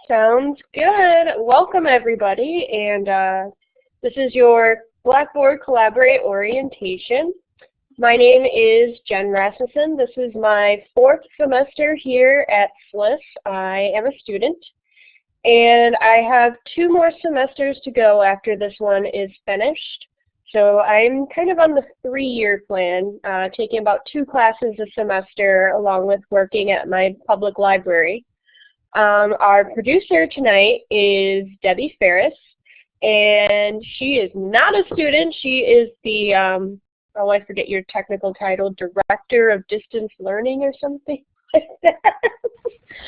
Sounds good. Welcome everybody, and this is your Blackboard Collaborate orientation. My name is Jen Rasmussen. This is my 4th semester here at SLIS. I am a student, and I have 2 more semesters to go after this one is finished. So I'm kind of on the 3-year plan, taking about 2 classes a semester along with working at my public library. Our producer tonight is Debbie Ferris, and she is not a student. She is the, oh, I forget your technical title, Director of Distance Learning or something like that.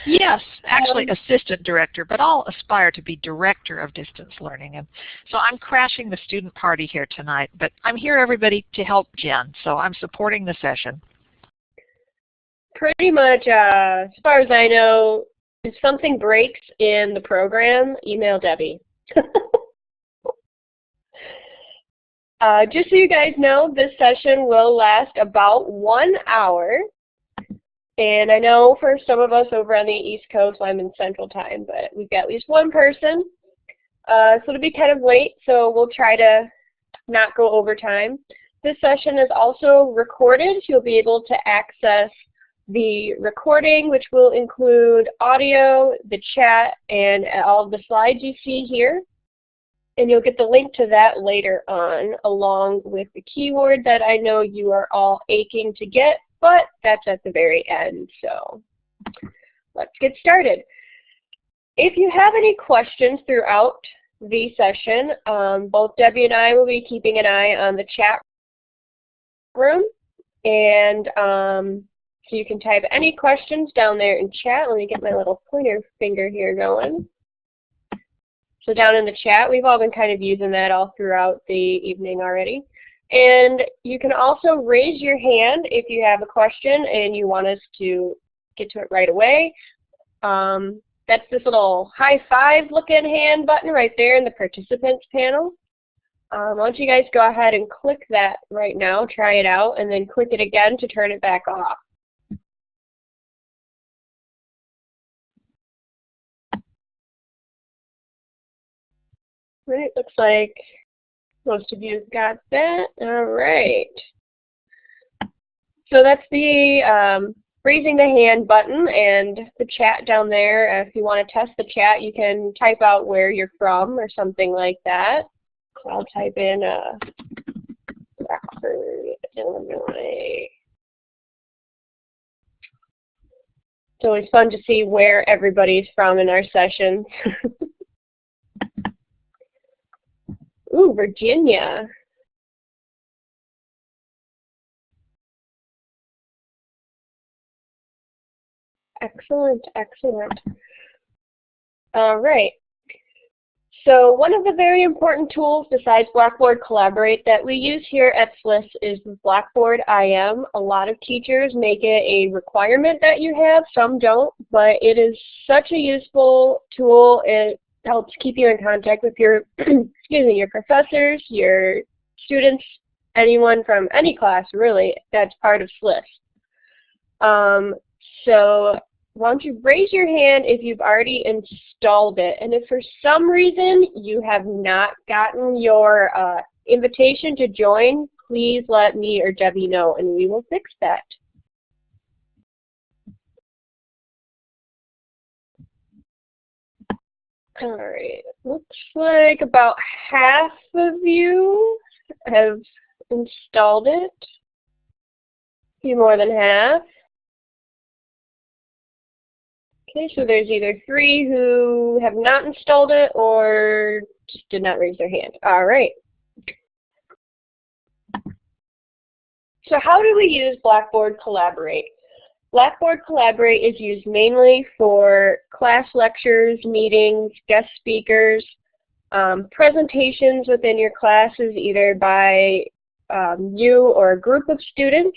Yes, actually Assistant Director, but I'll aspire to be Director of Distance Learning. And so I'm crashing the student party here tonight, but I'm here, everybody, to help Jen, so I'm supporting the session. Pretty much, as far as I know, if something breaks in the program, email Debbie. Just so you guys know, this session will last about 1 hour. And I know for some of us over on the East Coast, I'm in Central Time, but we've got at least 1 person. So it'll be kind of late, so we'll try to not go over time. This session is also recorded, so you'll be able to access the recording, which will include audio, the chat, and all of the slides you see here. And you'll get the link to that later on, along with the keyword that I know you are all aching to get, but that's at the very end. So let's get started. If you have any questions throughout the session, both Debbie and I will be keeping an eye on the chat room, and so you can type any questions down there in chat. Let me get my little pointer finger here going. So down in the chat, we've all been kind of using that all throughout the evening already. And you can also raise your hand if you have a question and you want us to get to it right away. That's this little high five looking hand button right there in the participants panel. Why don't you guys go ahead and click that right now, try it out, and then click it again to turn it back off. Right, looks like most of you have got that. All right. So that's the raising the hand button and the chat down there. If you want to test the chat, you can type out where you're from or something like that. So I'll type in Blackboard, Illinois. It's always fun to see where everybody's from in our sessions. Ooh, Virginia. Excellent, excellent. All right. So one of the very important tools besides Blackboard Collaborate that we use here at SLIS is Blackboard IM. A lot of teachers make it a requirement that you have, some don't, but it is such a useful tool. It helps keep you in contact with your, excuse me, your professors, your students, anyone from any class really that's part of SLIS. So why don't you raise your hand if you've already installed it, and if for some reason you have not gotten your invitation to join, please let me or Debbie know and we will fix that. All right, looks like about half of you have installed it. A few more than half. Okay, so there's either 3 who have not installed it or just did not raise their hand. All right. So how do we use Blackboard Collaborate? Blackboard Collaborate is used mainly for class lectures, meetings, guest speakers, presentations within your classes either by you or a group of students.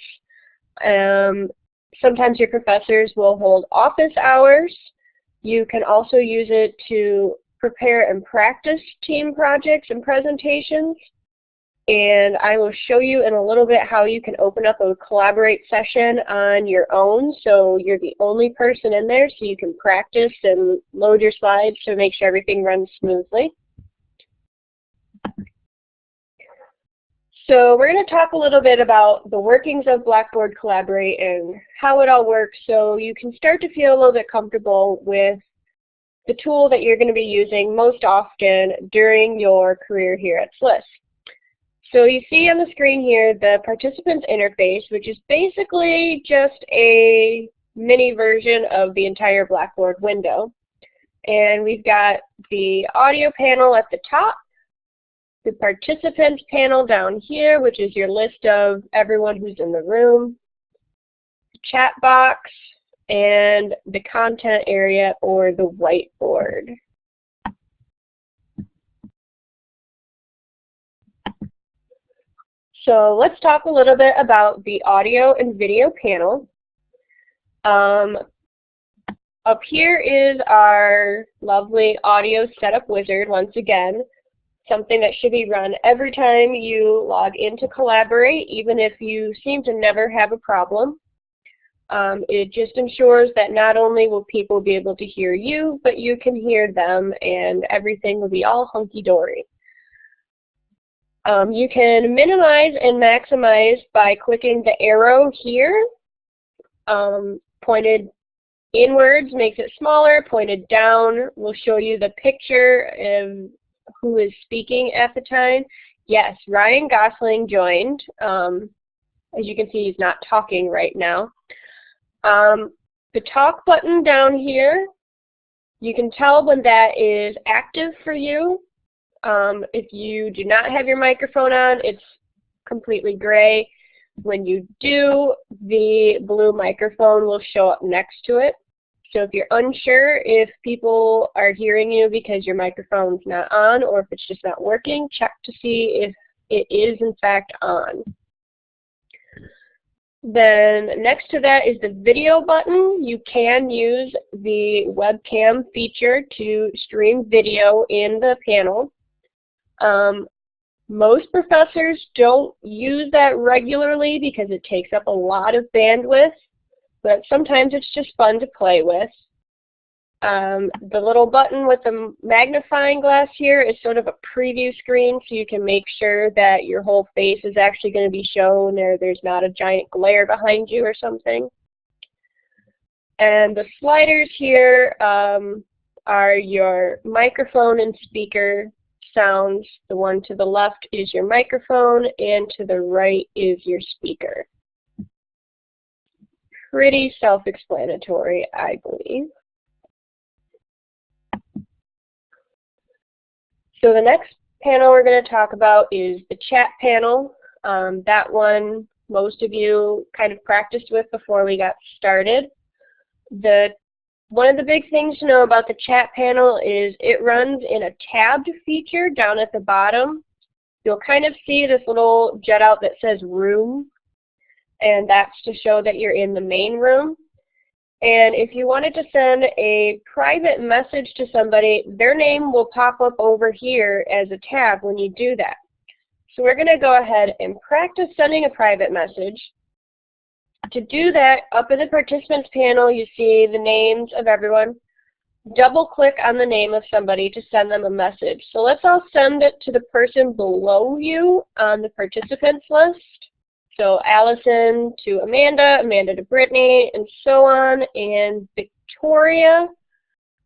Sometimes your professors will hold office hours. You can also use it to prepare and practice team projects and presentations. And I will show you in a little bit how you can open up a Collaborate session on your own, so you're the only person in there, so you can practice and load your slides to make sure everything runs smoothly. So we're going to talk a little bit about the workings of Blackboard Collaborate and how it all works, so you can start to feel a little bit comfortable with the tool that you're going to be using most often during your career here at SLIS. So you see on the screen here the participants interface, which is basically just a mini version of the entire Blackboard window. And we've got the audio panel at the top, the participants panel down here, which is your list of everyone who's in the room, the chat box, and the content area or the whiteboard. So let's talk a little bit about the audio and video panel. Up here is our lovely audio setup wizard once again, something that should be run every time you log into Collaborate, even if you seem to never have a problem. It just ensures that not only will people be able to hear you, but you can hear them and everything will be all hunky-dory. You can minimize and maximize by clicking the arrow here. Pointed inwards makes it smaller, pointed down will show you the picture of who is speaking at the time. Yes, Ryan Gosling joined. As you can see, he's not talking right now. The talk button down here, you can tell when that is active for you. If you do not have your microphone on, it's completely gray. When you do, the blue microphone will show up next to it. So if you're unsure if people are hearing you because your microphone's not on or if it's just not working, check to see if it is in fact on. Then next to that is the video button. You can use the webcam feature to stream video in the panel. Most professors don't use that regularly because it takes up a lot of bandwidth, but sometimes it's just fun to play with. The little button with the magnifying glass here is sort of a preview screen, so you can make sure that your whole face is actually going to be shown, or there's not a giant glare behind you or something. And the sliders here are your microphone and speaker sounds. The one to the left is your microphone, and to the right is your speaker. Pretty self-explanatory, I believe. So the next panel we're going to talk about is the chat panel. That one most of you kind of practiced with before we got started. One of the big things to know about the chat panel is it runs in a tabbed feature down at the bottom. You'll kind of see this little jut out that says room, and that's to show that you're in the main room. And if you wanted to send a private message to somebody, their name will pop up over here as a tab when you do that. So we're going to go ahead and practice sending a private message. To do that, up in the participants panel, you see the names of everyone. Double click on the name of somebody to send them a message. So let's all send it to the person below you on the participants list. So Allison to Amanda, Amanda to Brittany, and so on. And Victoria,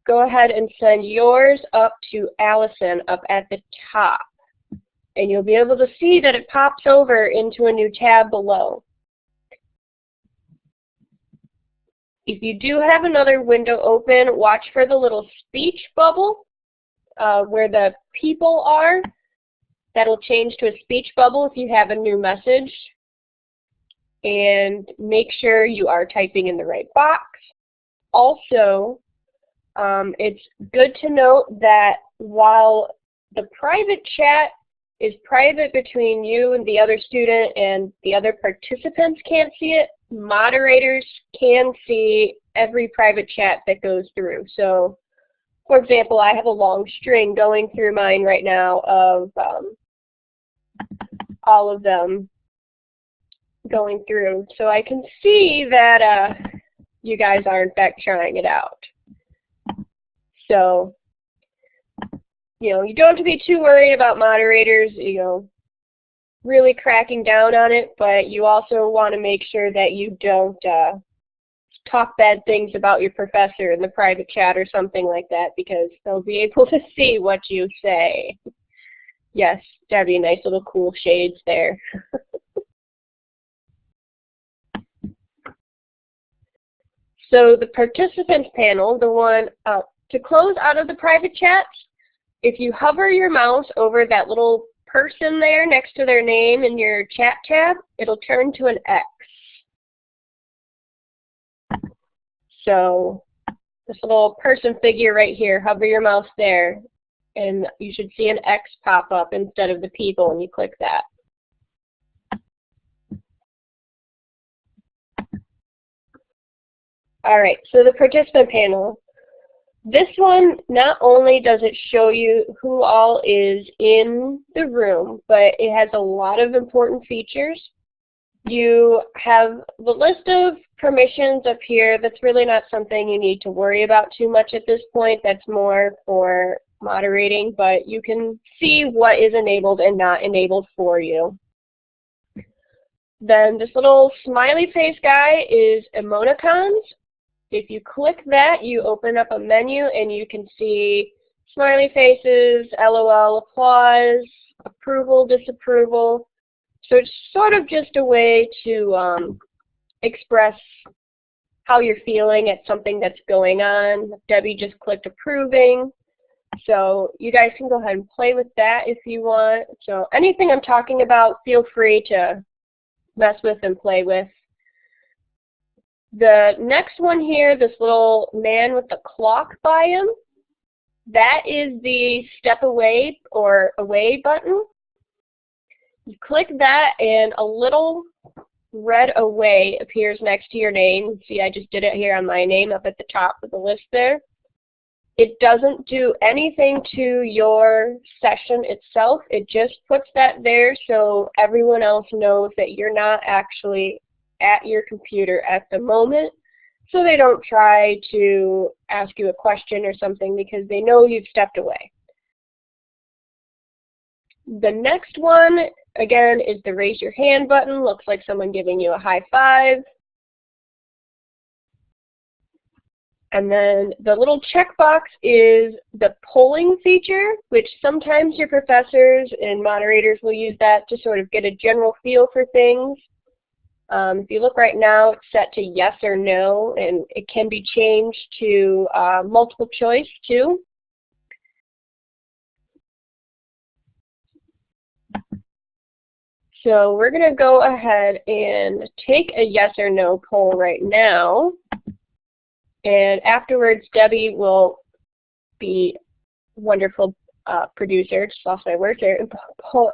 go ahead and send yours up to Allison up at the top. And you'll be able to see that it pops over into a new tab below. If you do have another window open, watch for the little speech bubble where the people are. That'll change to a speech bubble if you have a new message. And make sure you are typing in the right box. Also, it's good to note that while the private chat is private between you and the other student and the other participants can't see it, moderators can see every private chat that goes through. So, for example, I have a long string going through mine right now of all of them going through. So I can see that you guys are in fact trying it out. So, you know, you don't have to be too worried about moderators, you know, really cracking down on it, but you also want to make sure that you don't talk bad things about your professor in the private chat or something like that, because they'll be able to see what you say. Yes, Debbie, nice little cool shades there. So the participants panel, the one to close out of the private chats, if you hover your mouse over that little person there next to their name in your chat tab, it'll turn to an X. So this little person figure right here, hover your mouse there, and you should see an X pop up instead of the people when you click that. All right, so the participant panel. This one, not only does it show you who all is in the room, but it has a lot of important features. You have the list of permissions up here. That's really not something you need to worry about too much at this point. That's more for moderating, but you can see what is enabled and not enabled for you. Then this little smiley face guy is emoticons. If you click that, you open up a menu and you can see smiley faces, LOL, applause, approval, disapproval. So it's sort of just a way to express how you're feeling at something that's going on. Debbie just clicked approving. So you guys can go ahead and play with that if you want. So anything I'm talking about, feel free to mess with and play with. The next one here, this little man with the clock by him, that is the step away or away button. You click that and a little red away appears next to your name. See, I just did it here on my name up at the top of the list there. It doesn't do anything to your session itself. It just puts that there so everyone else knows that you're not actually at your computer at the moment, so they don't try to ask you a question or something because they know you've stepped away. The next one, again, is the raise your hand button. Looks like someone giving you a high five. And then the little checkbox is the polling feature, which sometimes your professors and moderators will use that to sort of get a general feel for things. If you look right now, it's set to yes or no, and it can be changed to multiple choice too. So we're going to go ahead and take a yes or no poll right now, and afterwards Debbie will be a wonderful producer, just lost my words there, and post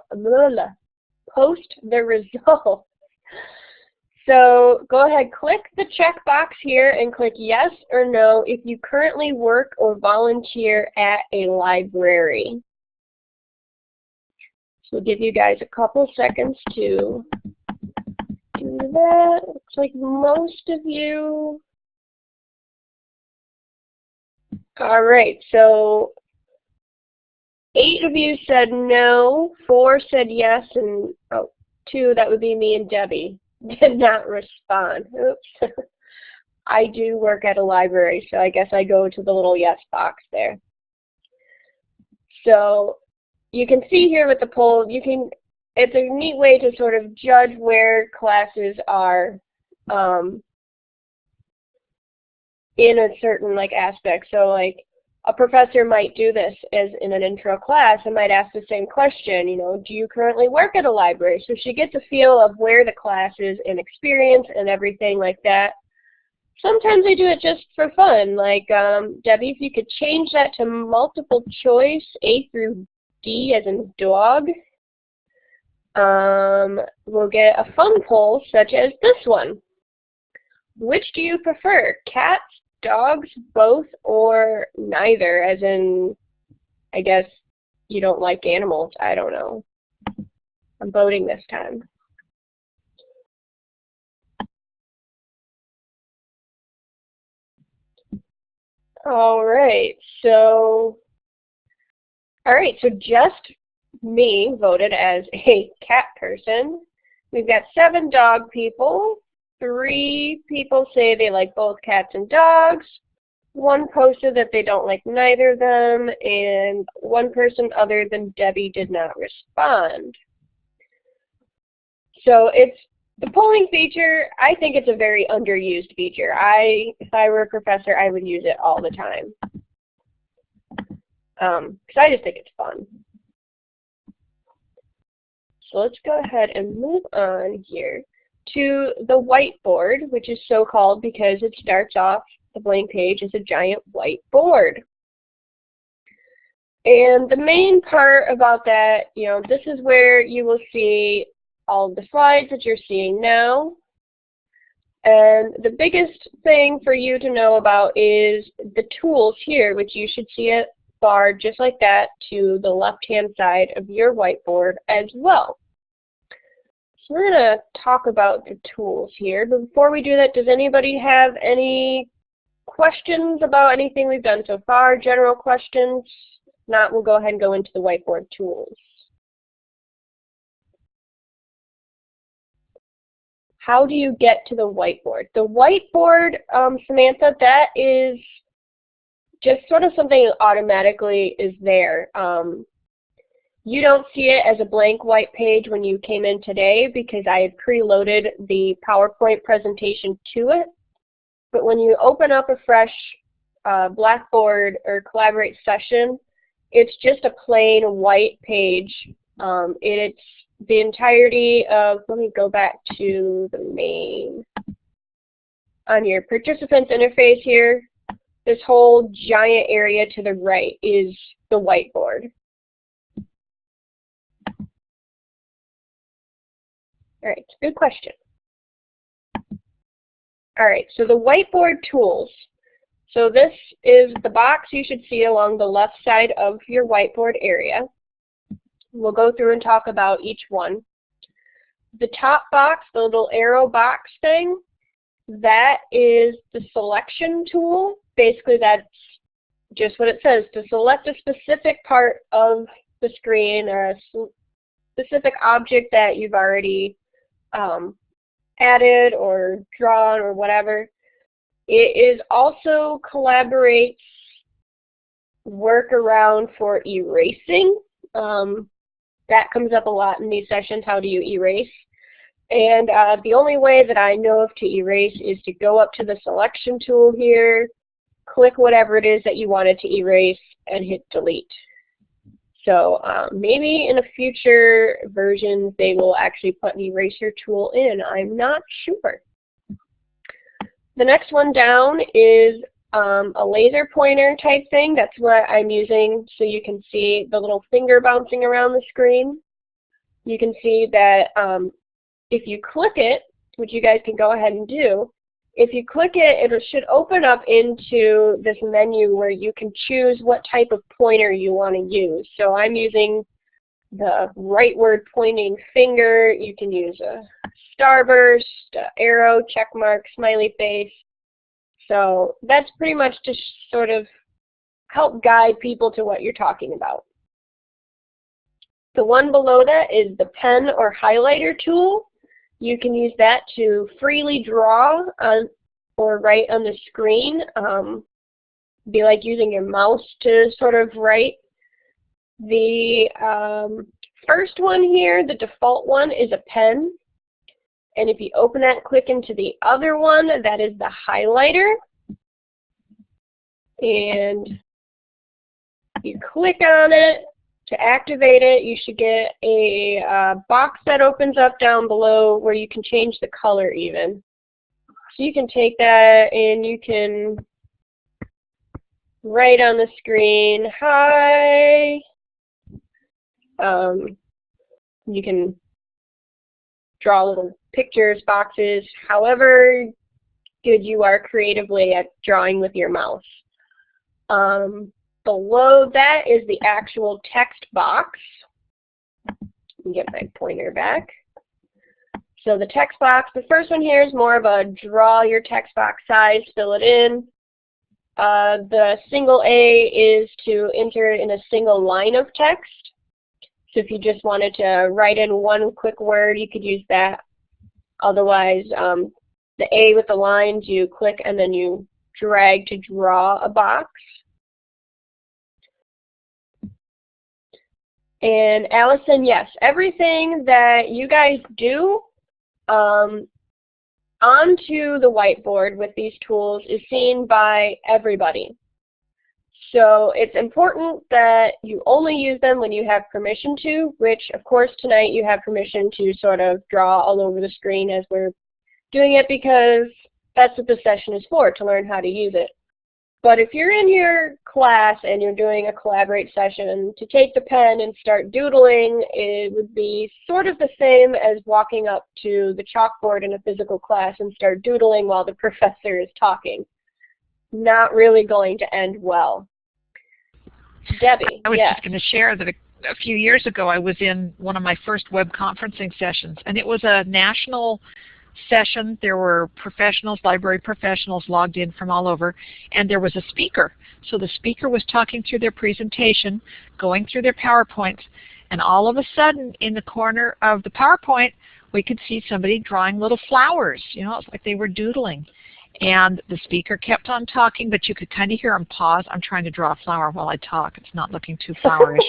the results. So go ahead, click the checkbox here and click yes or no if you currently work or volunteer at a library. So we'll give you guys a couple seconds to do that. Looks like most of you. All right, so 8 of you said no, 4 said yes, and 2, that would be me and Debbie, did not respond. Oops. I do work at a library, so I guess I go to the little yes box there. So you can see here with the poll, it's a neat way to sort of judge where classes are in a certain aspect. So a professor might do this as in an intro class and might ask the same question, do you currently work at a library? So she gets a feel of where the class is in experience and everything like that. Sometimes I do it just for fun, Debbie, if you could change that to multiple choice, A through D as in dog, we'll get a fun poll such as this one. Which do you prefer, cats, dogs, both, or neither, as in, I guess you don't like animals, I don't know. I'm voting this time. All right, so just me voted as a cat person. We've got 7 dog people. 3 people say they like both cats and dogs. 1 posted that they don't like neither of them, and 1 person other than Debbie did not respond. So it's the polling feature. I think it's a very underused feature. If I were a professor, I would use it all the time. Because I just think it's fun. So let's go ahead and move on here to the whiteboard, which is so called because it starts off the blank page as a giant whiteboard. And the main part about that, this is where you will see all of the slides that you're seeing now. And the biggest thing for you to know about is the tools here, which you should see it barred just like that to the left-hand side of your whiteboard as well. So we're going to talk about the tools here. But before we do that, does anybody have any questions about anything we've done so far? General questions? If not, we'll go ahead and go into the whiteboard tools. How do you get to the whiteboard? The whiteboard, Samantha, that is just sort of something that automatically is there. You don't see it as a blank white page when you came in today because I had preloaded the PowerPoint presentation to it. But when you open up a fresh Blackboard or Collaborate session, it's just a plain white page. It's the entirety of, let me go back to the main. On your participants interface here, this whole giant area to the right is the whiteboard. All right, good question. All right, so the whiteboard tools. So this is the box you should see along the left side of your whiteboard area. We'll go through and talk about each one. The top box, the little arrow box thing, that is the selection tool. Basically, that's just what it says, to select a specific part of the screen or a specific object that you've already added or drawn or whatever. It is also Collaborate's workaround for erasing. That comes up a lot in these sessions. How do you erase? And the only way that I know of to erase is to go up to the selection tool here, click whatever it is that you wanted to erase, and hit delete. So maybe in a future version they will actually put an eraser tool in. I'm not sure. The next one down is a laser pointer type thing. That's what I'm using, so you can see the little finger bouncing around the screen. You can see that if you click it, which you guys can go ahead and do, if you click it, it should open up into this menu where you can choose what type of pointer you want to use. So I'm using the rightward pointing finger. You can use a starburst, arrow, check mark, smiley face. So that's pretty much to sort of help guide people to what you're talking about. The one below that is the pen or highlighter tool. You can use that to freely draw on or write on the screen. Be like using your mouse to sort of write. The first one here, the default one, is a pen. And if you open that and click into the other one, that is the highlighter. And you click on it. To activate it, you should get a box that opens up down below where you can change the color even. So you can take that and you can write on the screen, hi. You can draw little pictures, boxes, however good you are creatively at drawing with your mouse. Below that is the actual text box. Get my pointer back. So the text box, the first one here is more of a draw your text box size, fill it in. The single A is to enter in a single line of text. So if you just wanted to write in one quick word, you could use that. Otherwise, the A with the lines, you click and then you drag to draw a box. And Allison, yes, everything that you guys do onto the whiteboard with these tools is seen by everybody. So it's important that you only use them when you have permission to, which of course tonight you have permission to sort of draw all over the screen as we're doing it, because that's what the session is for, to learn how to use it. But if you're in your class and you're doing a Collaborate session, to take the pen and start doodling, it would be sort of the same as walking up to the chalkboard in a physical class and start doodling while the professor is talking. Not really going to end well. Debbie, I was yes. just going to share that a few years ago I was in one of my first web conferencing sessions, and it was a national session. There were professionals, library professionals logged in from all over, and there was a speaker. So the speaker was talking through their presentation, going through their PowerPoints, and all of a sudden in the corner of the PowerPoint we could see somebody drawing little flowers. You know, it's like they were doodling. And the speaker kept on talking, but you could kind of hear him pause. I'm trying to draw a flower while I talk. It's not looking too flowerish.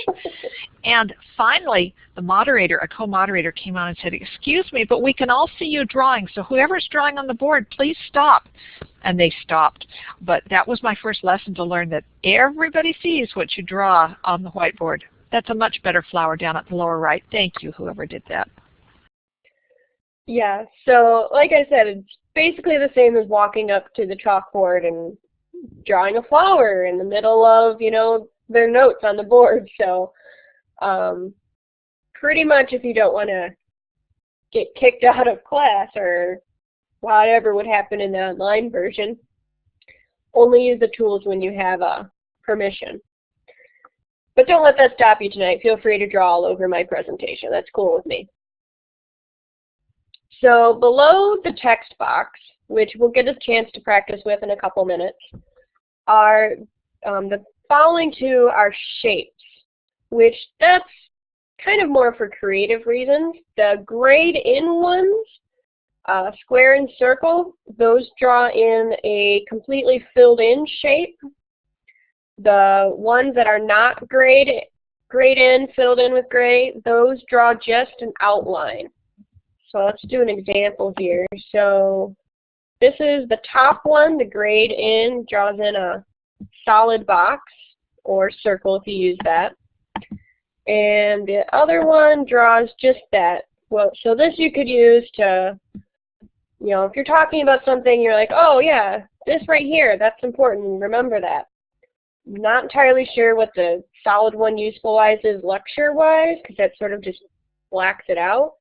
And finally, the moderator, a co-moderator, came on and said, "Excuse me, but we can all see you drawing, so whoever's drawing on the board, please stop." And they stopped. But that was my first lesson, to learn that everybody sees what you draw on the whiteboard. That's a much better flower down at the lower right. Thank you, whoever did that. Yeah, so like I said, it's basically the same as walking up to the chalkboard and drawing a flower in the middle of, you know, their notes on the board. So pretty much if you don't want to get kicked out of class or whatever would happen in the online version, only use the tools when you have permission. But don't let that stop you tonight. Feel free to draw all over my presentation. That's cool with me. So below the text box, which we'll get a chance to practice with in a couple minutes, are the following two are shapes, which that's kind of more for creative reasons. The grayed in ones, square and circle, those draw in a completely filled in shape. The ones that are not grayed in, filled in with gray, those draw just an outline. So let's do an example here. So this is the top one, the grayed in, draws in a solid box or circle if you use that. And the other one draws just that. Well, so this you could use to, you know, if you're talking about something, you're like, oh yeah, this right here, that's important, remember that. Not entirely sure what the solid one useful-wise is lecture-wise, because that sort of just blacks it out.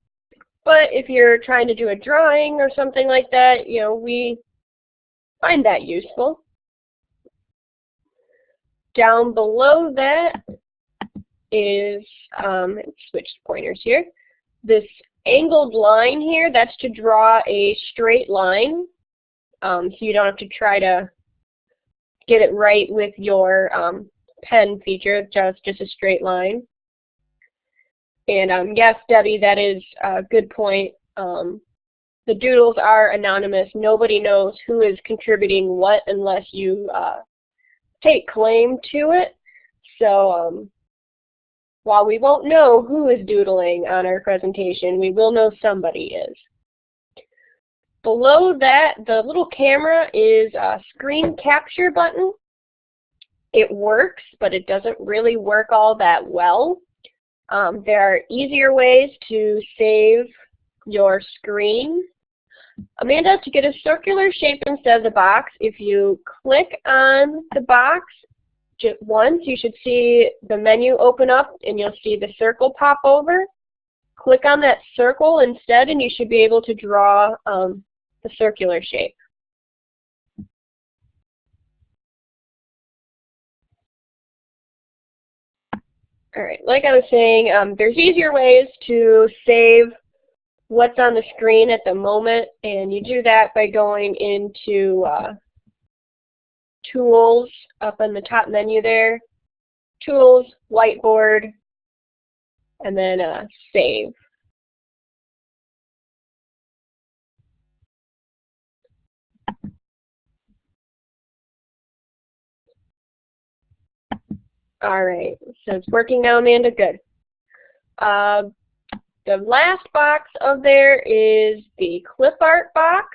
But if you're trying to do a drawing or something like that, you know, we find that useful. Down below that is, let's switch pointers here, this angled line here, that's to draw a straight line. So you don't have to try to get it right with your pen feature, just a straight line. And yes, Debbie, that is a good point. The doodles are anonymous. Nobody knows who is contributing what unless you take claim to it. So while we won't know who is doodling on our presentation, we will know somebody is. Below that, the little camera is a screen capture button. It works, but it doesn't really work all that well. There are easier ways to save your screen. Amanda, to get a circular shape instead of the box, if you click on the box just once, you should see the menu open up and you'll see the circle pop over. Click on that circle instead and you should be able to draw the circular shape. All right, like I was saying, there's easier ways to save what's on the screen at the moment, and you do that by going into Tools up in the top menu there, Tools, Whiteboard, and then Save. All right, so it's working now, Amanda. Good. The last box of there is the clip art box.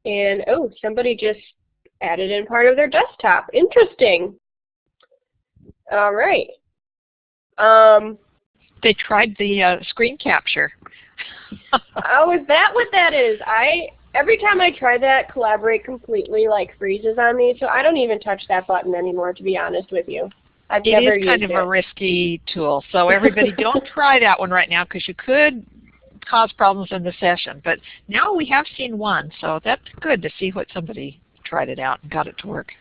And oh, somebody just added in part of their desktop. Interesting. All right. They tried the screen capture. Oh, is that what that is? Every time I try that, Collaborate completely like freezes on me, so I don't even touch that button anymore, to be honest with you. I've never used it. It is kind of a risky tool, so everybody don't try that one right now because you could cause problems in the session. But now we have seen one, so that's good to see what somebody tried it out and got it to work.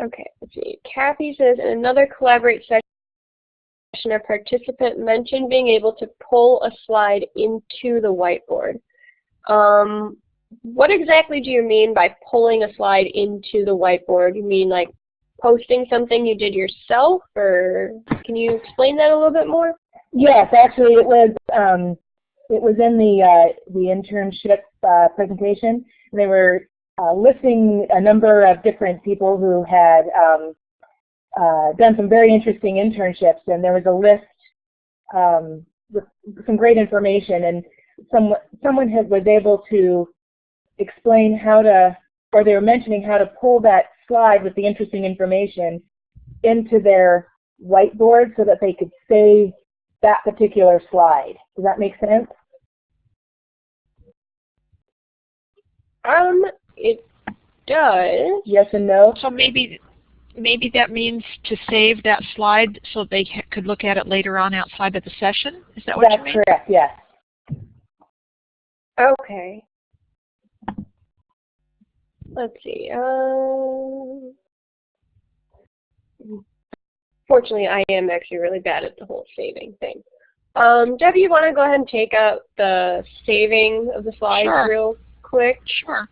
Okay, let's see. Kathy says, in another Collaborate session, a participant mentioned being able to pull a slide into the whiteboard. What exactly do you mean by pulling a slide into the whiteboard? You mean like posting something you did yourself, or can you explain that a little bit more? Yes, actually it was in the internship presentation. They were listing a number of different people who had done some very interesting internships, and there was a list with some great information, and someone was able to explain how to, or they were mentioning how to pull that slide with the interesting information into their whiteboard so that they could save that particular slide. Does that make sense? It does. Yes and no. So maybe that means to save that slide so they could look at it later on outside of the session? Is that what you mean? That's correct, yes. Okay. Let's see. Fortunately, I am actually really bad at the whole saving thing. Debbie, you want to go ahead and take out the saving of the slides real quick? Sure.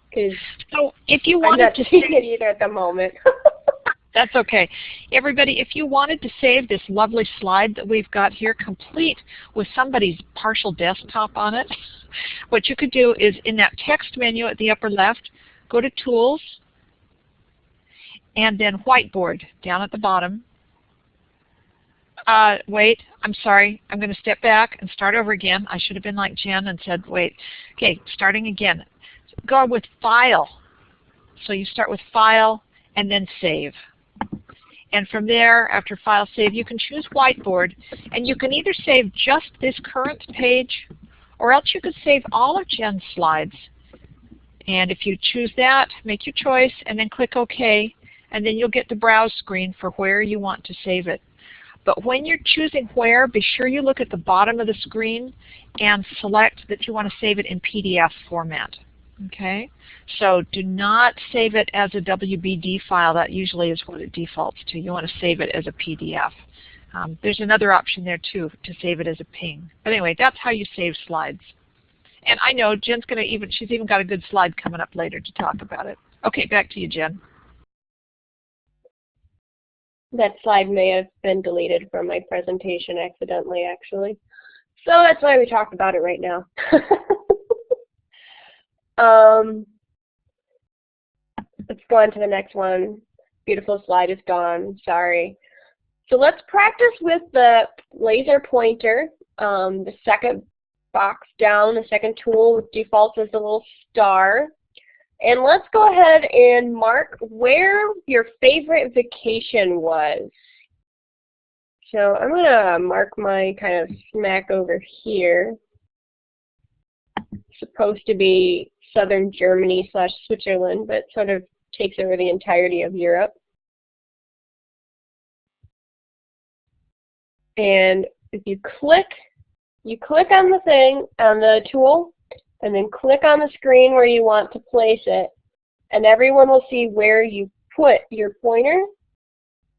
So if you wanted to save it either at the moment. That's okay. Everybody, if you wanted to save this lovely slide that we've got here, complete with somebody's partial desktop on it, what you could do is in that text menu at the upper left, go to Tools, and then Whiteboard down at the bottom. Wait, I'm sorry. I'm going to step back and start over again. I should have been like Jen and said, wait. Okay, starting again. Go with File. So you start with File and then Save. And from there, after File, Save, you can choose Whiteboard. And you can either save just this current page, or else you could save all of Jen's slides. And if you choose that, make your choice, and then click OK. And then you'll get the browse screen for where you want to save it. But when you're choosing where, be sure you look at the bottom of the screen and select that you want to save it in PDF format. Okay? So do not save it as a WBD file. That usually is what it defaults to. You want to save it as a PDF. There's another option there too, to save it as a ping. But anyway, that's how you save slides. And I know Jen's going to she's even got a good slide coming up later to talk about it. Okay, back to you, Jen. That slide may have been deleted from my presentation accidentally, actually. So that's why we talked about it right now. Let's go on to the next one. Beautiful slide is gone, sorry. So let's practice with the laser pointer. The second box down, the second tool defaults as a little star. And let's go ahead and mark where your favorite vacation was. So I'm going to mark my kind of smack over here. It's supposed to be southern Germany / Switzerland, but sort of takes over the entirety of Europe. And if you click on the thing, on the tool, and then click on the screen where you want to place it, and everyone will see where you put your pointer.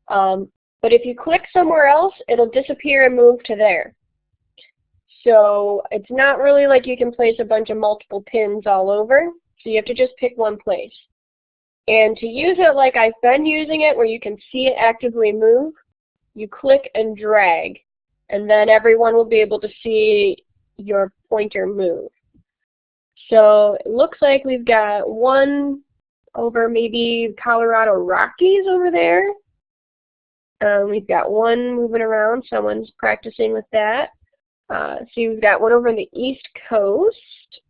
But But if you click somewhere else, it'll disappear and move to there. So it's not really like you can place a bunch of multiple pins all over. So you have to just pick one place. And to use it like I've been using it, where you can see it actively move, you click and drag. And then everyone will be able to see your pointer move. So it looks like we've got one over maybe Colorado Rockies over there. We've got one moving around. Someone's practicing with that. See, we've got one over on the East Coast,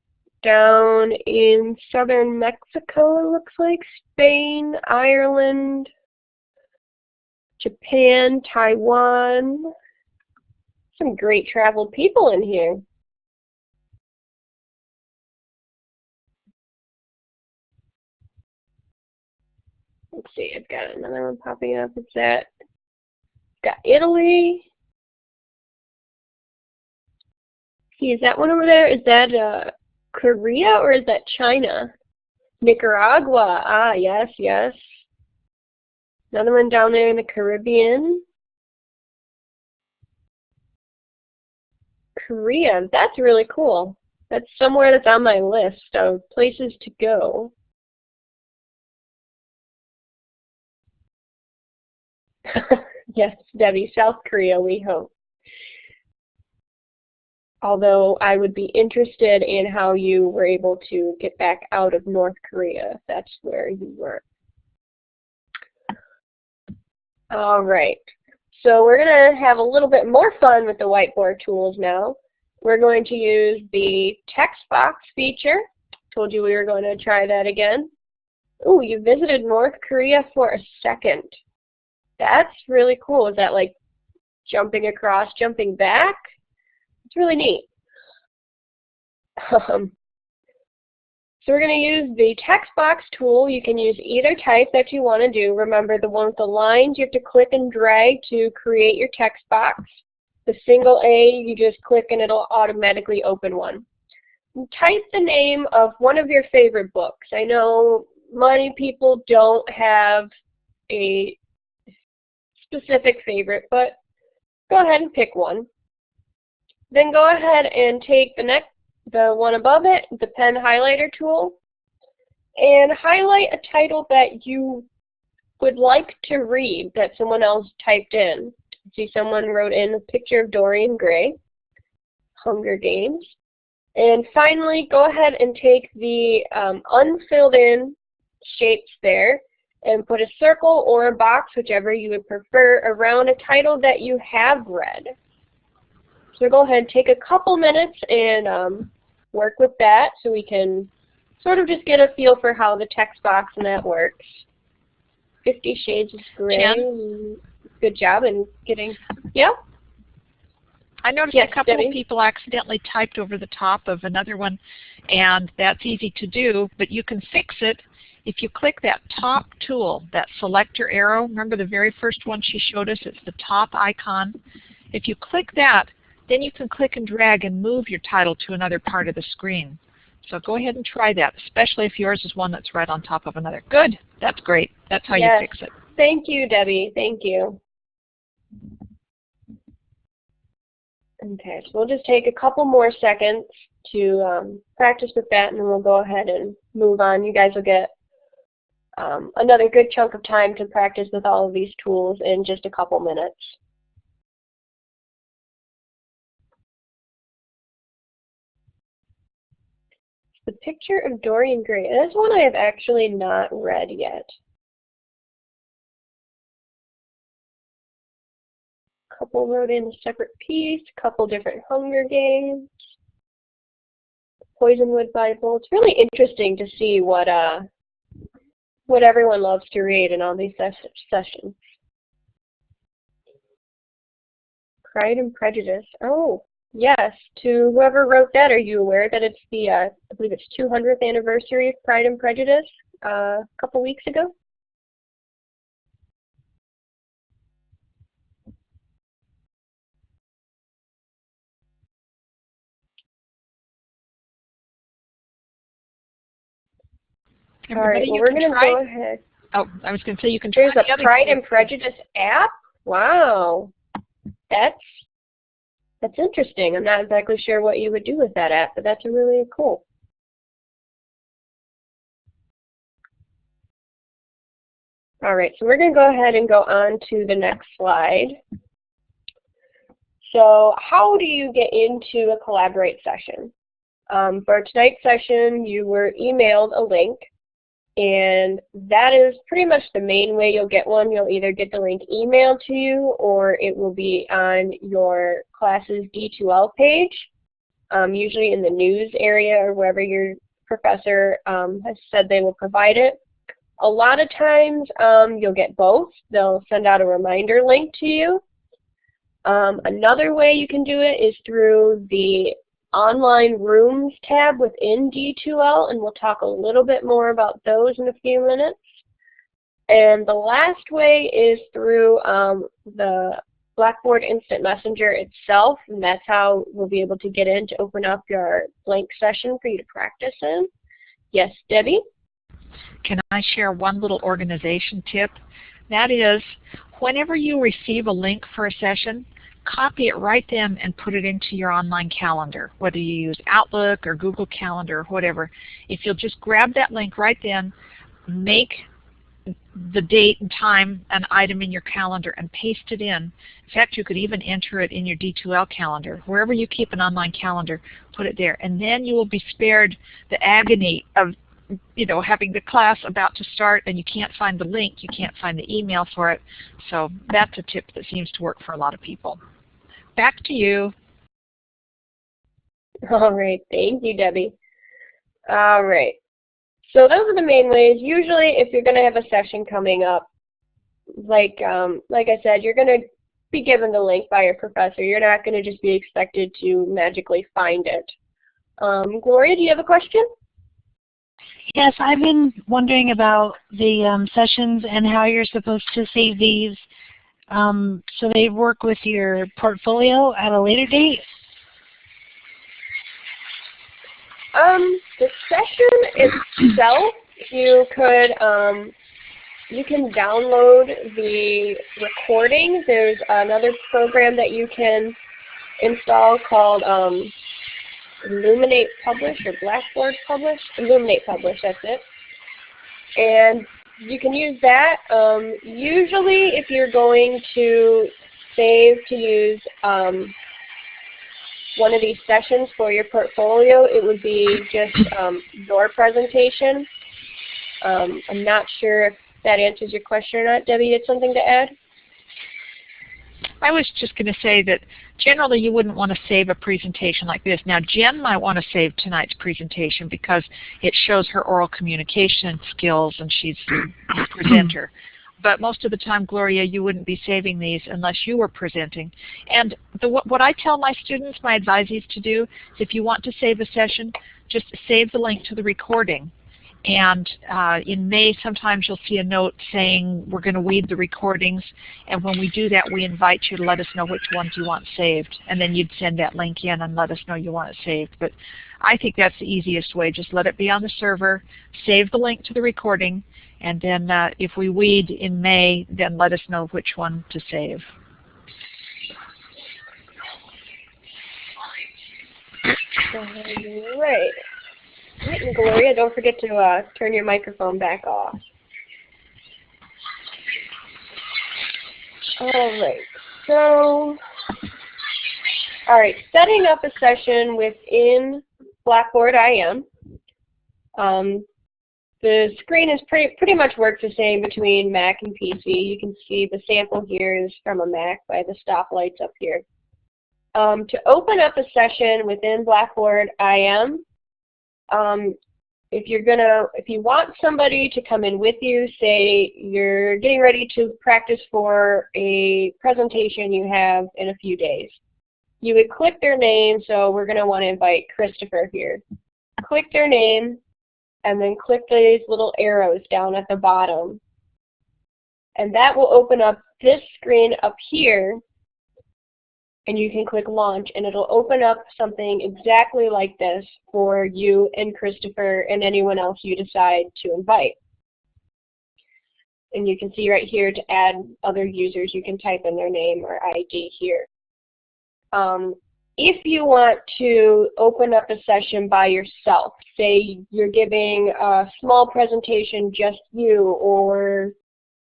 down in southern Mexico, it looks like, Spain, Ireland, Japan, Taiwan. Some great traveled people in here. Let's see, I've got another one popping up. It's that. Got Italy. See, is that one over there? Is that Korea or is that China? Nicaragua. Ah, yes, yes. Another one down there in the Caribbean. Korea. That's really cool. That's somewhere that's on my list of places to go. Yes, Debbie, South Korea, we hope. Although I would be interested in how you were able to get back out of North Korea, if that's where you were. All right, so we're going to have a little bit more fun with the whiteboard tools now. We're going to use the text box feature. Told you we were going to try that again. Ooh, you visited North Korea for a second. That's really cool. Is that like jumping across, jumping back? It's really neat. So we're going to use the text box tool. You can use either type that you want to do. Remember, the one with the lines, you have to click and drag to create your text box. The single A, you just click and it'll automatically open one. And type the name of one of your favorite books. I know many people don't have a specific favorite, but go ahead and pick one. Then go ahead and take the one above it, the pen highlighter tool, and highlight a title that you would like to read that someone else typed in. See, someone wrote in a picture of Dorian Gray, Hunger Games. And finally, go ahead and take the unfilled in shapes there and put a circle or a box, whichever you would prefer, around a title that you have read. So go ahead and take a couple minutes and work with that so we can sort of just get a feel for how the text box and that works. 50 Shades of Grey. Jen? Good job in getting, yeah? I noticed yes, a couple Debbie? of people accidentally typed over the top of another one, and that's easy to do, but you can fix it if you click that top tool, that selector arrow. Remember the very first one she showed us? It's the top icon. If you click that, then you can click and drag and move your title to another part of the screen. So go ahead and try that, especially if yours is one that's right on top of another. Good. That's great. That's how yes. you fix it. Thank you, Debbie. Thank you. Okay, so we'll just take a couple more seconds to practice with that, and then we'll go ahead and move on. You guys will get another good chunk of time to practice with all of these tools in just a couple minutes. The picture of Dorian Gray. That's one I have actually not read yet. A couple wrote in a separate piece, a couple different Hunger Games, Poisonwood Bible. It's really interesting to see what everyone loves to read in all these sessions. Pride and Prejudice. Oh, yes. To whoever wrote that, are you aware that it's the, I believe it's 200th anniversary of Pride and Prejudice a couple weeks ago? Everybody, all right, well, we're going to go ahead. Oh, I was going to say you can try There's a Pride and Prejudice app? Wow. That's interesting. I'm not exactly sure what you would do with that app, but that's really cool. All right, so we're going to go ahead and go on to the next slide. So how do you get into a Collaborate session? For tonight's session, you were emailed a link, and that is pretty much the main way you'll get one. You'll either get the link emailed to you, or it will be on your class's D2L page, usually in the news area or wherever your professor has said they will provide it. A lot of times you'll get both. They'll send out a reminder link to you. Another way you can do it is through the Online Rooms tab within D2L, and we'll talk a little bit more about those in a few minutes. And the last way is through the Blackboard Instant Messenger itself, and that's how we'll be able to get in to open up your blank session for you to practice in. Yes, Debbie? Can I share one little organization tip? That is, whenever you receive a link for a session, copy it right then and put it into your online calendar, whether you use Outlook or Google Calendar or whatever. If you'll just grab that link right then, make the date and time an item in your calendar and paste it in. In fact, you could even enter it in your D2L calendar. Wherever you keep an online calendar, put it there. And then you will be spared the agony of having the class about to start and you can't find the link, you can't find the email for it. So that's a tip that seems to work for a lot of people. Back to you. All right, thank you, Debbie. All right, so those are the main ways. Usually if you're going to have a session coming up, like I said, you're going to be given the link by your professor. You're not going to just be expected to magically find it. Gloria, do you have a question? Yes, I've been wondering about the sessions and how you're supposed to save these so they work with your portfolio at a later date. The session itself, you can download the recording. There's another program that you can install called Illuminate Publish or Blackboard Publish. Illuminate Publish, that's it. And you can use that. Usually if you're going to save to use one of these sessions for your portfolio, it would be just your presentation. I'm not sure if that answers your question or not. Debbie, you had something to add? I was just going to say that generally you wouldn't want to save a presentation like this. Now Jen might want to save tonight's presentation because it shows her oral communication skills and she's a presenter. But most of the time, Gloria, you wouldn't be saving these unless you were presenting. And what I tell my students, my advisees to do, is if you want to save a session, just save the link to the recording. And in May, sometimes you'll see a note saying we're going to weed the recordings, and when we do that, we invite you to let us know which ones you want saved, and then you'd send that link in and let us know you want it saved. But I think that's the easiest way. Just let it be on the server, save the link to the recording, and then if we weed in May, then let us know which one to save. All right. Right, and Gloria, don't forget to turn your microphone back off. All right, setting up a session within Blackboard IM. The screen is pretty much works the same between Mac and PC. You can see the sample here is from a Mac by the stoplights up here. To open up a session within Blackboard IM, if you want somebody to come in with you, say you're getting ready to practice for a presentation you have in a few days, you would click their name. So we're going to want to invite Christopher here. Click their name and then click these little arrows down at the bottom. And that will open up this screen up here. And you can click launch and it'll open up something exactly like this for you and Christopher and anyone else you decide to invite. And you can see right here to add other users, you can type in their name or ID here. If you want to open up a session by yourself, say you're giving a small presentation just you, or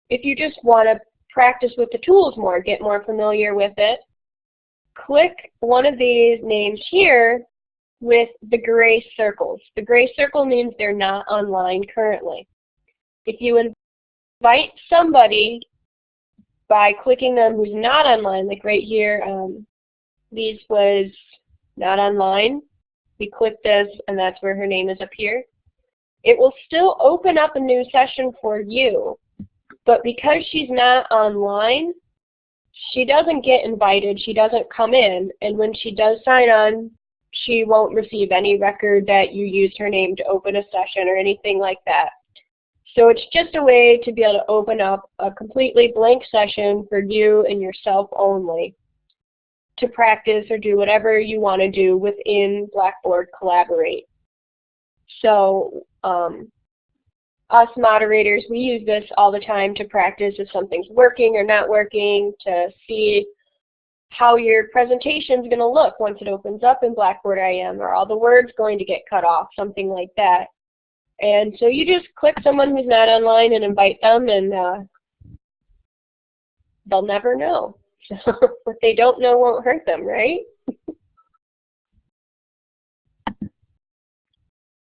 if you just want to practice with the tools more, get more familiar with it, click one of these names here with the gray circles. The gray circle means they're not online currently. If you invite somebody by clicking them who's not online, like right here, Lise was not online. We click this, and that's where her name is up here. It will still open up a new session for you, but because she's not online, she doesn't get invited, she doesn't come in, and when she does sign on, she won't receive any record that you used her name to open a session or anything like that. So it's just a way to be able to open up a completely blank session for you and yourself only to practice or do whatever you want to do within Blackboard Collaborate. So us moderators, we use this all the time to practice if something's working or not working, to see how your presentation is going to look once it opens up in Blackboard IM. Are all the words going to get cut off, something like that. And so you just click someone who's not online and invite them, and they'll never know. So what they don't know won't hurt them, right?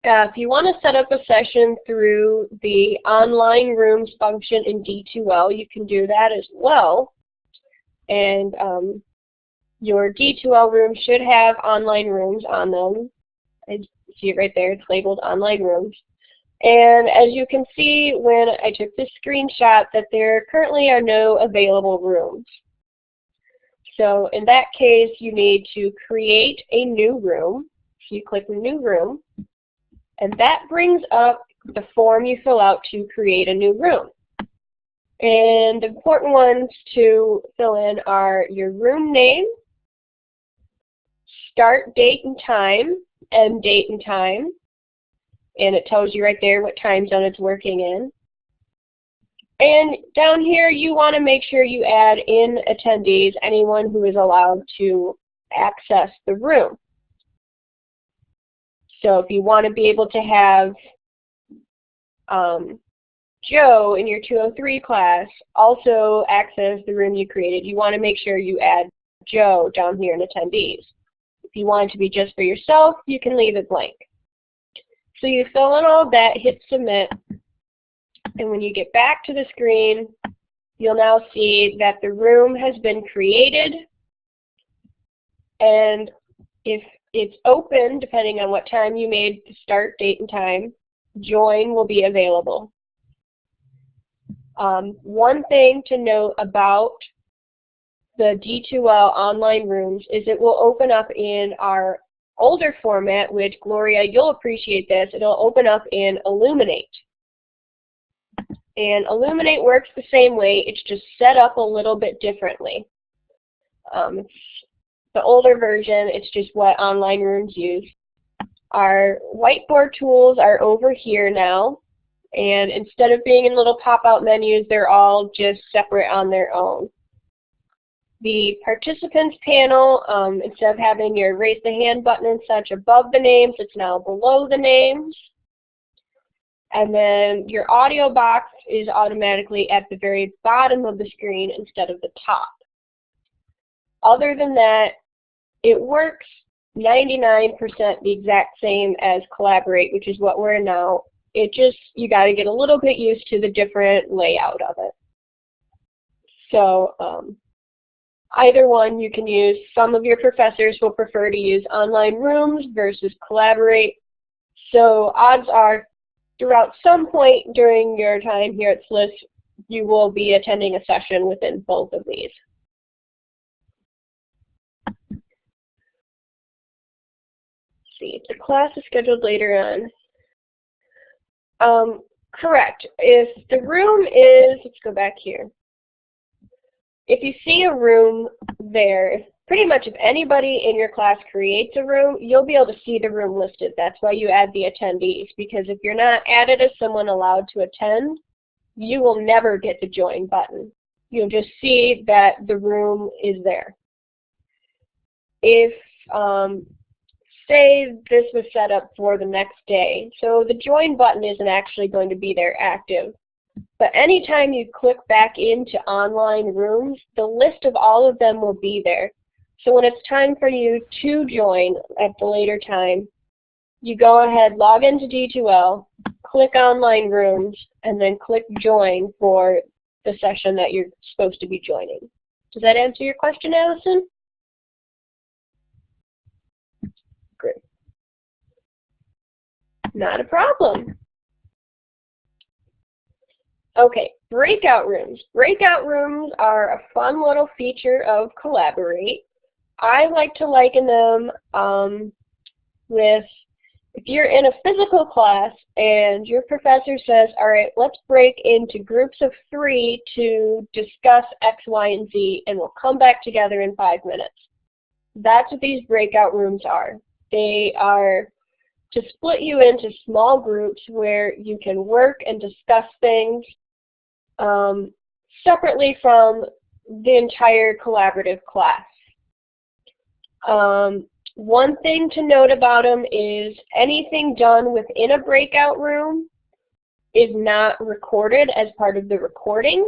If you want to set up a session through the online rooms function in D2L, you can do that as well. And your D2L room should have online rooms on them. I see it right there, it's labeled online rooms. And as you can see when I took this screenshot, that there currently are no available rooms. So in that case, you need to create a new room. So you click New Room, and that brings up the form you fill out to create a new room. And the important ones to fill in are your room name, start date and time, end date and time, and it tells you right there what time zone it's working in. And down here, you want to make sure you add in attendees, anyone who is allowed to access the room. So if you want to be able to have Joe in your 203 class also access the room you created, you want to make sure you add Joe down here in attendees. If you want it to be just for yourself, you can leave it blank. So you fill in all that, hit submit, and when you get back to the screen, you'll now see that the room has been created, and if it's open, depending on what time you made the start date and time, join will be available. One thing to note about the D2L online rooms is it will open up in our older format, which, Gloria, you'll appreciate this, it'll open up in Illuminate. And Illuminate works the same way, it's just set up a little bit differently. It's the older version, it's just what online rooms use. Our whiteboard tools are over here now, and instead of being in little pop-out menus, they're all just separate on their own. The participants panel, instead of having your raise the hand button and such above the names, it's now below the names. And then your audio box is automatically at the very bottom of the screen instead of the top. Other than that, it works 99% the exact same as Collaborate, which is what we're in now. It just, you got to get a little bit used to the different layout of it. So either one you can use. Some of your professors will prefer to use online rooms versus Collaborate. So odds are, throughout some point during your time here at SLIS, you will be attending a session within both of these. Let's see, if the class is scheduled later on. Correct. If the room is, let's go back here. If you see a room there, pretty much if anybody in your class creates a room, you'll be able to see the room listed. That's why you add the attendees, because if you're not added as someone allowed to attend, you will never get the join button. You'll just see that the room is there. If, say this was set up for the next day, so the join button isn't actually going to be there active. But anytime you click back into online rooms, the list of all of them will be there. So when it's time for you to join at the later time, you go ahead, log into D2L, click online rooms, and then click join for the session that you're supposed to be joining. Does that answer your question, Allison? Great. Not a problem. Okay, breakout rooms. Breakout rooms are a fun little feature of Collaborate. I like to liken them with, if you're in a physical class and your professor says, all right, let's break into groups of 3 to discuss X, Y, and Z, and we'll come back together in 5 minutes. That's what these breakout rooms are. They are to split you into small groups where you can work and discuss things separately from the entire collaborative class. One thing to note about them is anything done within a breakout room is not recorded as part of the recording.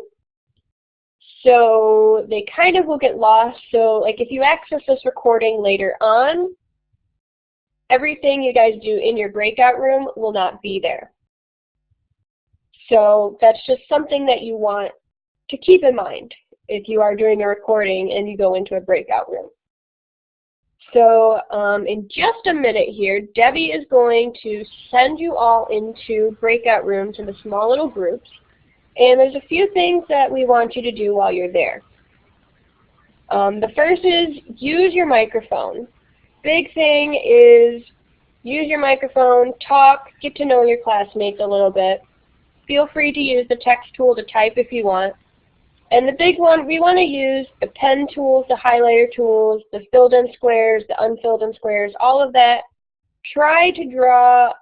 So they kind of will get lost. So like if you access this recording later on, everything you guys do in your breakout room will not be there. So that's just something that you want to keep in mind if you are doing a recording and you go into a breakout room. So in just a minute here, Debbie is going to send you all into breakout rooms into small little groups. And there's a few things that we want you to do while you're there. The first is use your microphone. Big thing is use your microphone, talk, get to know your classmates a little bit. Feel free to use the text tool to type if you want. And the big one, we want to use the pen tools, the highlighter tools, the filled in squares, the unfilled in squares, all of that. Try to draw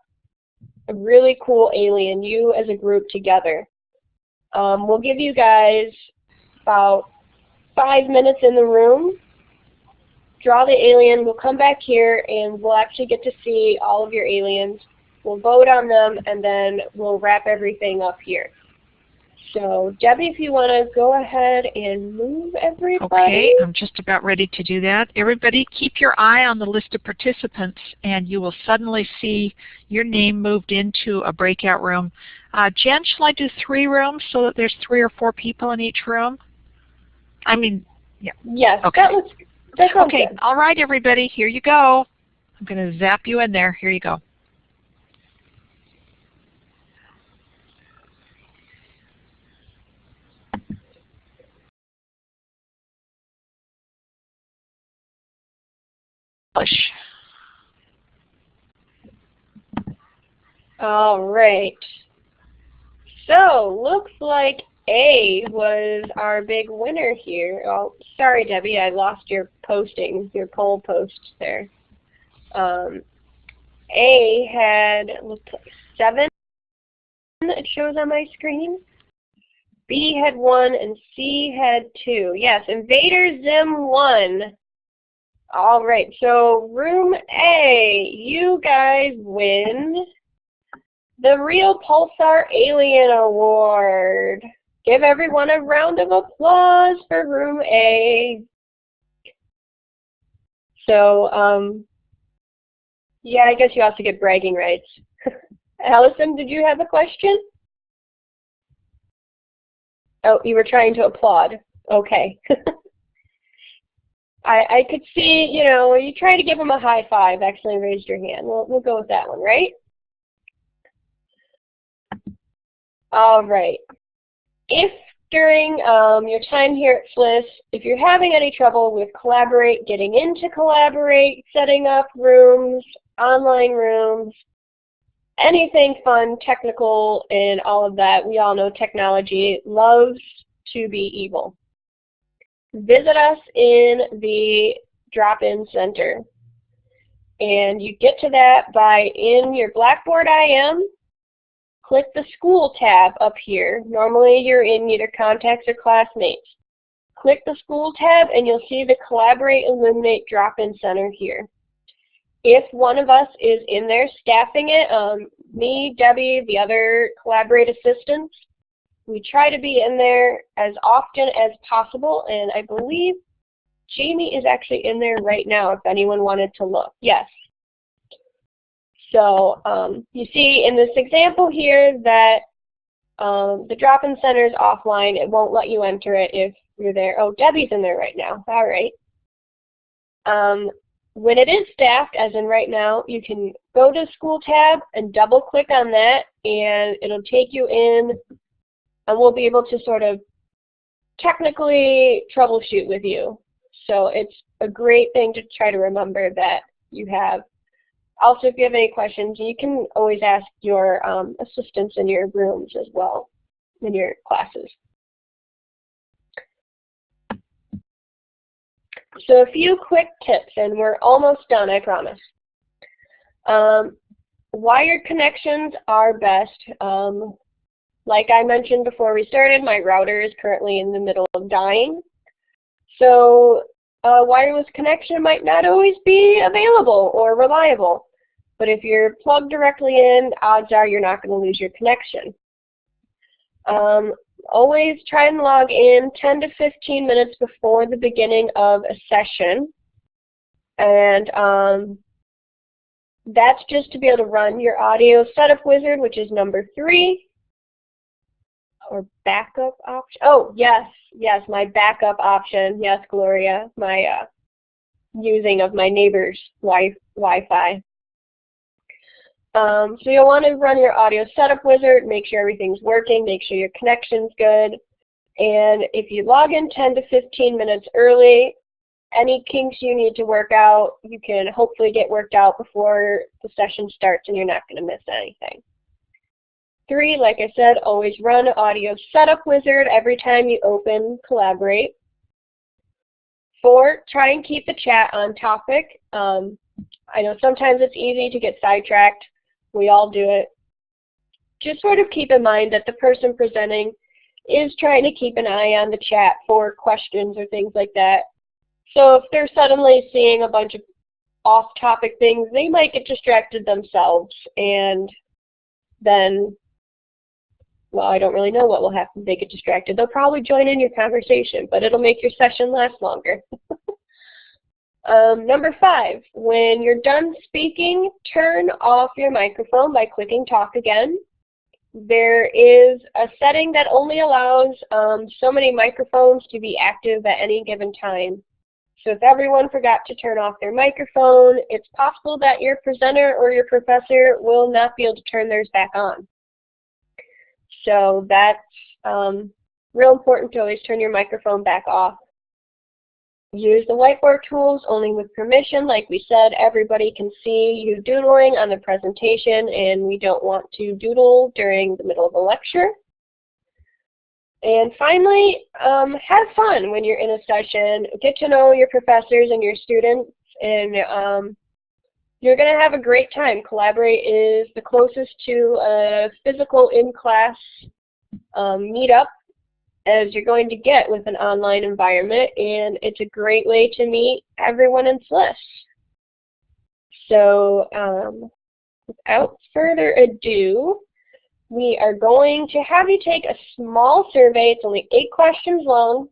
a really cool alien, you as a group together. We'll give you guys about 5 minutes in the room. Draw the alien, we'll come back here and we'll actually get to see all of your aliens. We'll vote on them and then we'll wrap everything up here. So Debbie, if you want to go ahead and move everybody. Okay, I'm just about ready to do that. Everybody keep your eye on the list of participants and you will suddenly see your name moved into a breakout room. Jen, shall I do 3 rooms so that there's 3 or 4 people in each room? I mean, yeah. Yes, okay. That sounds okay, good. all right, everybody, here you go. I'm going to zap you in there. Here you go. Push. All right. So, looks like A was our big winner here. Oh, sorry, Debbie, I lost your posting, your poll posts there. A had, looks like 7, it shows on my screen. B had 1, and C had 2. Yes, Invader Zim won. All right, so room A, you guys win the Real Pulsar Alien Award. Give everyone a round of applause for room A. So, yeah, I guess you also get bragging rights. Allison, did you have a question? Oh, you were trying to applaud. Okay. I could see, you know, you try to give them a high five, actually raised your hand. We'll go with that one, right? All right. If during your time here at FLIS, if you're having any trouble with Collaborate, getting into Collaborate, setting up rooms, online rooms, anything fun, technical, and all of that, we all know technology loves to be evil. Visit us in the Dropin Center. And you get to that by in your Blackboard IM, click the School tab up here. Normally you're in either Contacts or Classmates. Click the School tab and you'll see the Collaborate, Illuminate, Dropin Center here. If one of us is in there staffing it, me, Debbie, the other Collaborate assistants, we try to be in there as often as possible, and I believe Jamie is actually in there right now if anyone wanted to look. Yes. So you see in this example here that the Dropin Center is offline. It won't let you enter it if you're there. Oh, Debbie's in there right now. All right. When it is staffed, as in right now, you can go to School tab and double click on that, and it'll take you in, and we'll be able to sort of technically troubleshoot with you. So it's a great thing to try to remember that you have. Also, if you have any questions, you can always ask your assistants in your rooms as well, in your classes. So a few quick tips, and we're almost done, I promise. Wired connections are best. Like I mentioned before we started, my router is currently in the middle of dying. So a wireless connection might not always be available or reliable. But if you're plugged directly in, odds are you're not going to lose your connection. Always try and log in 10 to 15 minutes before the beginning of a session. And that's just to be able to run your audio setup wizard, which is number 3. Or backup option. Oh, yes, yes, my backup option. Yes, Gloria, my using of my neighbor's Wi-Fi. So you'll want to run your audio setup wizard, make sure everything's working, make sure your connection's good. And if you log in 10 to 15 minutes early, any kinks you need to work out, you can hopefully get worked out before the session starts and you're not going to miss anything. 3, like I said, always run audio setup wizard every time you open Collaborate. 4, try and keep the chat on topic. I know sometimes it's easy to get sidetracked. We all do it. Just sort of keep in mind that the person presenting is trying to keep an eye on the chat for questions or things like that. So if they're suddenly seeing a bunch of off-topic things, they might get distracted themselves, and then, well, I don't really know what will happen if they get distracted. They'll probably join in your conversation, but it'll make your session last longer. Number 5, when you're done speaking, turn off your microphone by clicking Talk Again. There is a setting that only allows so many microphones to be active at any given time. So if everyone forgot to turn off their microphone, it's possible that your presenter or your professor will not be able to turn theirs back on. So that's real important to always turn your microphone back off. Use the whiteboard tools only with permission. Like we said, everybody can see you doodling on the presentation, and we don't want to doodle during the middle of a lecture. And finally, have fun when you're in a session. Get to know your professors and your students, and you're going to have a great time. Collaborate is the closest to a physical in-class meetup as you're going to get with an online environment, and it's a great way to meet everyone in SLIS. So without further ado, we are going to have you take a small survey. It's only 8 questions long.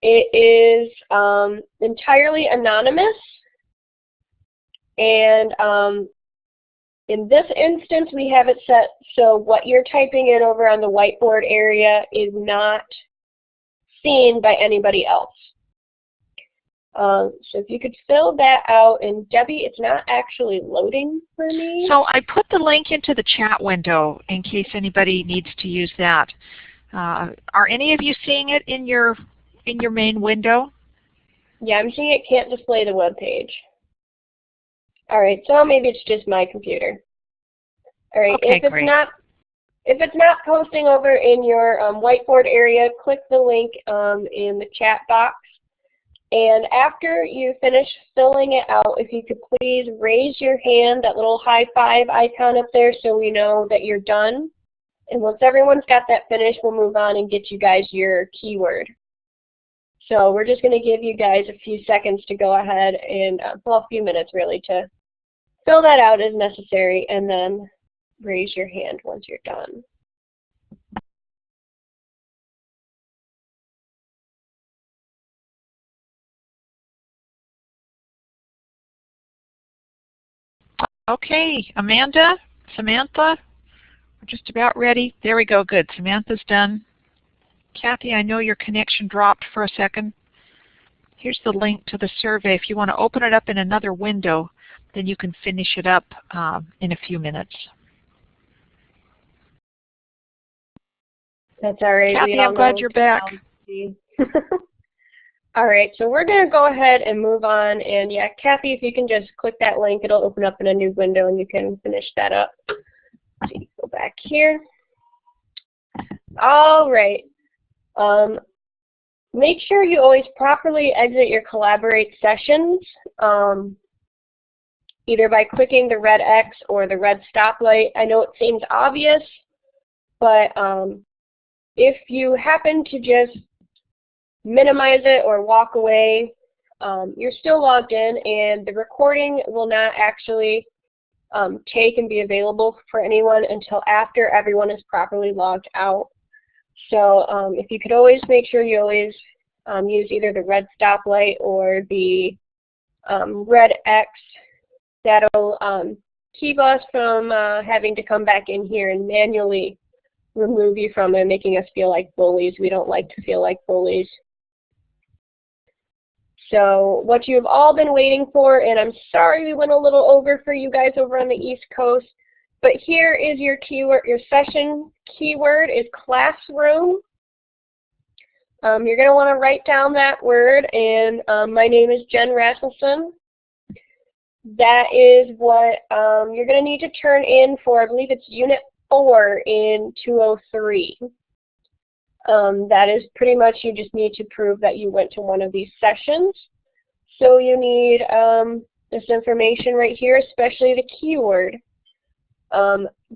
It is entirely anonymous, and in this instance, we have it set so what you're typing in over on the whiteboard area is not seen by anybody else. So if you could fill that out, and Debbie, it's not actually loading for me. So I put the link into the chat window in case anybody needs to use that. Are any of you seeing it in your main window? Yeah, I'm seeing it can't display the web page. All right, so maybe it's just my computer. All right, okay, if it's not posting over in your whiteboard area, click the link in the chat box, And after you finish filling it out, if you could please raise your hand, that little high five icon up there, so we know that you're done. And once everyone's got that finished, we'll move on and get you guys your keyword. So we're just going to give you guys a few seconds to go ahead and, well, a few minutes really, to fill that out as necessary, and then raise your hand once you're done. Okay, Amanda, Samantha, we're just about ready. There we go, good. Samantha's done. Kathy, I know your connection dropped for a second. Here's the link to the survey. If you want to open it up in another window, then you can finish it up in a few minutes. That's all right. Kathy, I'm glad you're back. All right, so we're going to go ahead and move on. And yeah, Kathy, if you can just click that link, it'll open up in a new window and you can finish that up. So you go back here. All right. Make sure you always properly exit your Collaborate sessions, either by clicking the red X or the red stoplight. I know it seems obvious, but if you happen to just minimize it or walk away, you're still logged in, and the recording will not actually take and be available for anyone until after everyone is properly logged out. So if you could always make sure you always use either the red stoplight or the red X, that'll keep us from having to come back in here and manually remove you from it, making us feel like bullies. We don't like to feel like bullies. So what you've all been waiting for, and I'm sorry we went a little over for you guys over on the East Coast, but here is your keyword, your session keyword is classroom. You're going to want to write down that word, and my name is Jen Rasmussen. That is what you're going to need to turn in for, I believe it's Unit 4 in 203. That is pretty much, you just need to prove that you went to one of these sessions. So you need this information right here, especially the keyword.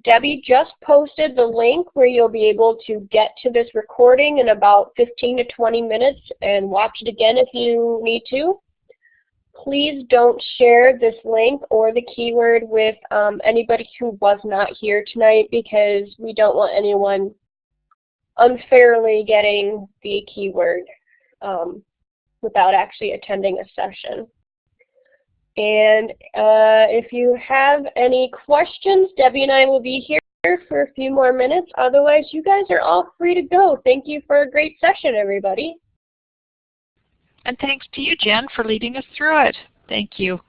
Debbie just posted the link where you'll be able to get to this recording in about 15 to 20 minutes and watch it again if you need to. Please don't share this link or the keyword with anybody who was not here tonight, because we don't want anyone unfairly getting the keyword without actually attending a session. And if you have any questions, Debbie and I will be here for a few more minutes. Otherwise, you guys are all free to go. Thank you for a great session, everybody. And thanks to you, Jen, for leading us through it. Thank you.